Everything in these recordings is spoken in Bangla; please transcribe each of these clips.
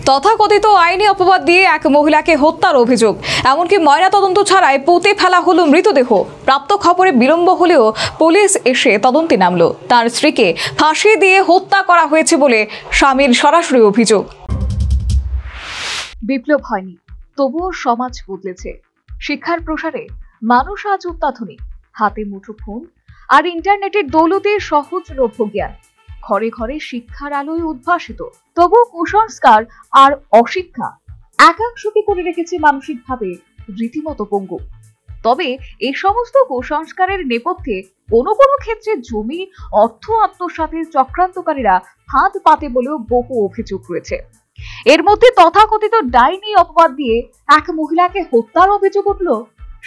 তথাকথিত আইনি অপবাদ দিয়ে এক মহিলাকে হত্যার অভিযোগ, এমনকি ময়নাতদন্ত ছাড়াই পুঁতে ফেলা হলো মৃতদেহ। প্রাপ্ত খবরে বিলম্ব হলেও পুলিশ এসে তদন্তে নামলো। তার স্ত্রীকে ফাঁসি দিয়ে হত্যা করা হয়েছে বলে স্বামীর সরাসরি অভিযোগ। বিপ্লব হয়নি, তবুও সমাজ বদলেছে। শিক্ষার প্রসারে মানুষ আজ অত্যাধুনিক, হাতে মুঠো ফোন আর ইন্টারনেটের দৌলতে সহজলভ্য জ্ঞান। ঘরে ঘরে শিক্ষার আলোয় উদ্ভাসিত, তবু কুসংস্কার আর অশিক্ষা একাংশকে করে রেখেছে মানসিকভাবে রীতিমতো পঙ্গু। তবে এই সমস্ত কুসংস্কারের নেপথ্যে কোনো কোনো ক্ষেত্রে জমি, অর্থ আত্মসাতের চক্রান্তকারীরা হাত পাতে বলেও বহু অভিযোগ রয়েছে। এর মধ্যে তথাকথিত ডাইনি অপবাদ দিয়ে এক মহিলাকে হত্যার অভিযোগ উঠল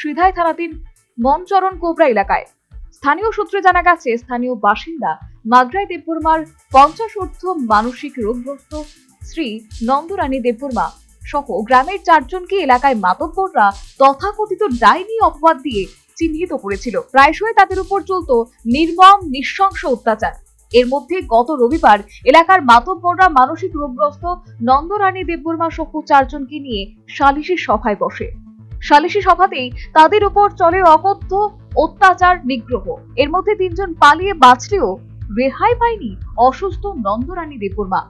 সিধাই থানাধীন মনচরণ কোবরা এলাকায়। স্থানীয় সূত্রে জানা গেছে, স্থানীয় বাসিন্দা মাগরাই দেববর্মার 50 মানসিক রোগগ্রস্ত শ্রী নন্দরানী দেববর্মা সহ গ্রামের 4 জনকে এলাকায় মাতব্বররা তথাকথিত ডাইনি অপবাদ দিয়ে চিহ্নিত করেছিল। প্রায়শই তাদের উপর চলত নির্মম নৃশংস অত্যাচার। এর মধ্যে গত রবিবার এলাকার মাতব্বররা মানসিক রোগগ্রস্ত নন্দরানী দেববর্মা সহ 4 জনকে নিয়ে সালিশি সভায় বসে। সালিশি সভাতেই তাদের উপর চলে অকথ্য অত্যাচার, নিগ্রহ। এর মধ্যে 3 জন পালিয়ে বাঁচলেও রেহাই পায়নি অসুস্থ নন্দরানী দেববর্মা।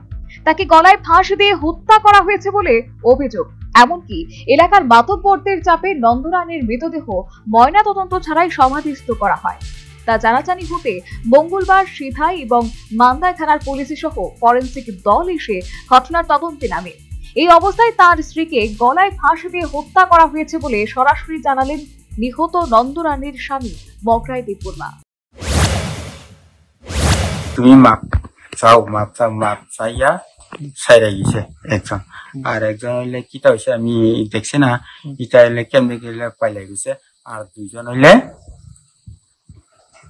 তাকে গলায় ফাঁস দিয়ে হত্যা করা হয়েছে বলে অভিযোগ। এমনকি এলাকার মাতব্বরদের চাপে নন্দরানীর মৃতদেহ ময়নাতদন্ত ছাড়াই সমাধিস্থ করা হয়। তা জানাজানি হতে মঙ্গলবার সিধাই এবং মান্দায় থানার পুলিশ সহ ফরেনসিক দল এসে ঘটনার তদন্তে নামে। এই অবস্থায় তার স্ত্রীকে গলায় ফাঁস দিয়ে হত্যা করা হয়েছে বলে সরাসরি জানালেন নিহত নন্দরানীর স্বামী মগরাই দেববর্মা। তুমি মাপ চাইয়া সাইরা গেছে একজন, আর একজন হইলে কিটা হয়েছে আমি দেখছি না, ইটা হইলে কেমনে গেলে পাইলে গেছে, আর 2 জন হইলে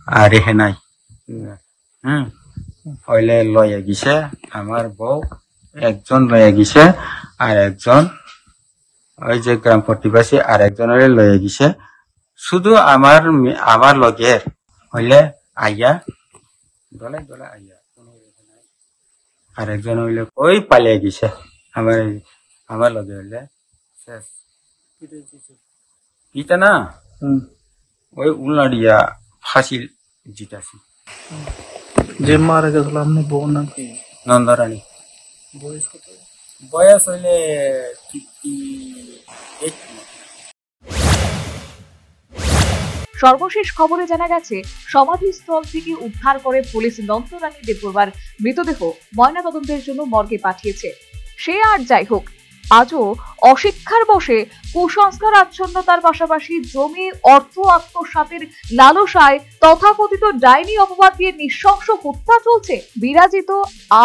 আর রেহে নাই। হইলে লয়ে গেছে আমার বউ, একজন লয়ে গেছে, আর একজন ওই যে গ্রাম প্রতিবাসী আর একজন হইলে লয়ে গেছে। শুধু আমার লগের হইলে আইয়া দলে দলে আইয়া, আর একজন হইলে ওই পালিয়ে গেছে। আমার লগে হইলে শেষ ইটা না, ওই উল্লাডিয়া ফাঁসি জিতাছি। যে মারা গেছিল আপনি বউ নাম কি? নন্দরানী। বয়স হইলে 58। সর্বশেষ খবরে জানা গেছে, সমাধিস্থল থেকে উদ্ধার করে পুলিশ নন্দরানী দেববর্মার মৃতদেহ ময়নাতদন্তের জন্য মর্গে পাঠিয়েছে। সে আর যাই হোক, আজও অশিক্ষার বশে কুসংস্কার আচ্ছন্নতার পাশাপাশি জমি, অর্থ আত্মসাতের লালসায় তথাকথিত ডাইনি অপবাদ দিয়ে নৃশংস হত্যা চলছে। বিরাজিত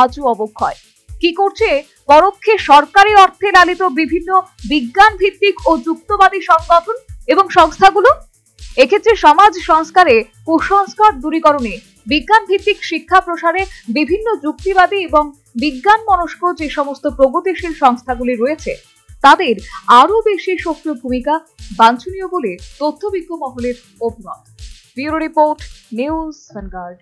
আজও অবক্ষয়। কি করছে পরোক্ষে সরকারি অর্থে লালিত বিভিন্ন বিজ্ঞান ভিত্তিক ও যুক্তবাদী সংগঠন এবং সংস্থাগুলো? এক্ষেত্রে সমাজ সংস্কারে, কুসংস্কার দূরীকরণে, বিজ্ঞান ভিত্তিক শিক্ষা প্রসারে বিভিন্ন যুক্তিবাদী এবং বিজ্ঞান মনস্ক যে সমস্ত প্রগতিশীল সংস্থাগুলি রয়েছে, তাদের আরো বেশি সক্রিয় ভূমিকা বাঞ্ছনীয় বলে তথ্যবিজ্ঞ মহলের অভিমত। Bureau report, news vanguard.